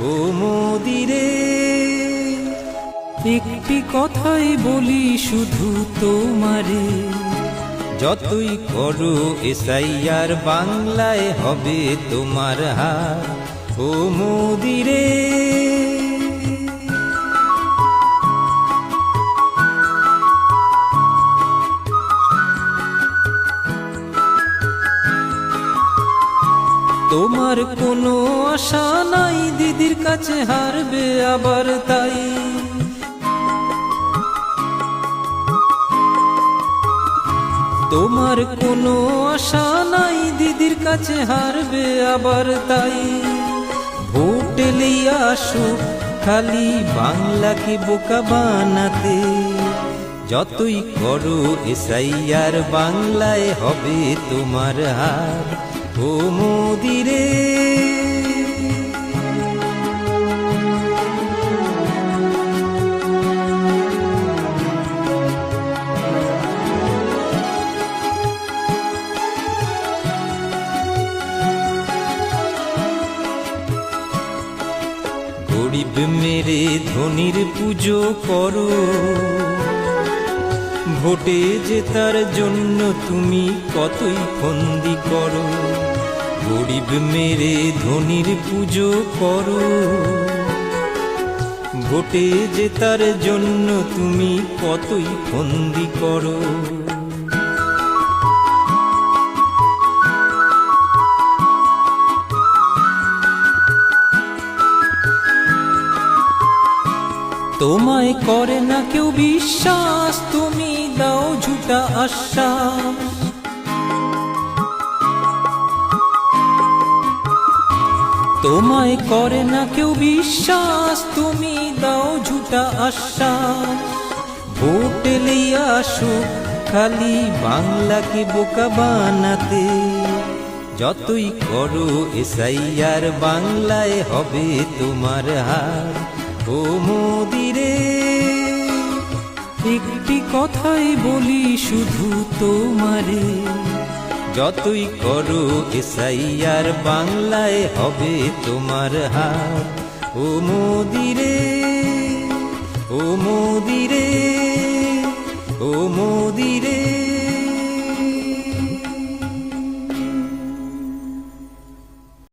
ও মোদিরে একটি কথাই বলি শুধু তোমারে, যতই করো এসআইআর বাংলায় হবে তোমার হার। ও মোদিরে তোমার কোনো আশা নাই, দিদির কাছে হারবে আবার তাই। তোমার কোনো আশা নাই, দিদির কাছে হারবে আবার তাই। ভোট লিয়ে আসো খালি বাংলাকে বোকা বানাতে, যতই করো এসআইআর বাংলায় হবে তোমার হার। ও মোদিরে গরিব মেরে ধনির পুজো করো, ভোটে জেতার জন্য তুমি কতই ফন্দি করো। গরিব মেরে ধনির পুজো করো, ভোটে জেতার জন্য তুমি কতই ফন্দি করো। তোমায় করে না কেউ বিশ্বাস, তুমি দাও ঝুটা আশ্বাস। তোমায় করে না কেউ বিশ্বাস, তুমি দাও ঝুটা আশ্বাস। ভোট লিয়ে আসো খালি বাংলাকে বোকা বানাতে, যতই করো এসআইআর বাংলায় হবে তোমার হার। ও মোদিরে একটি কথাই বলি শুধু তোমারে, যতই করো এসআইআর বাংলায় হবে তোমার হার। ও মোদিরে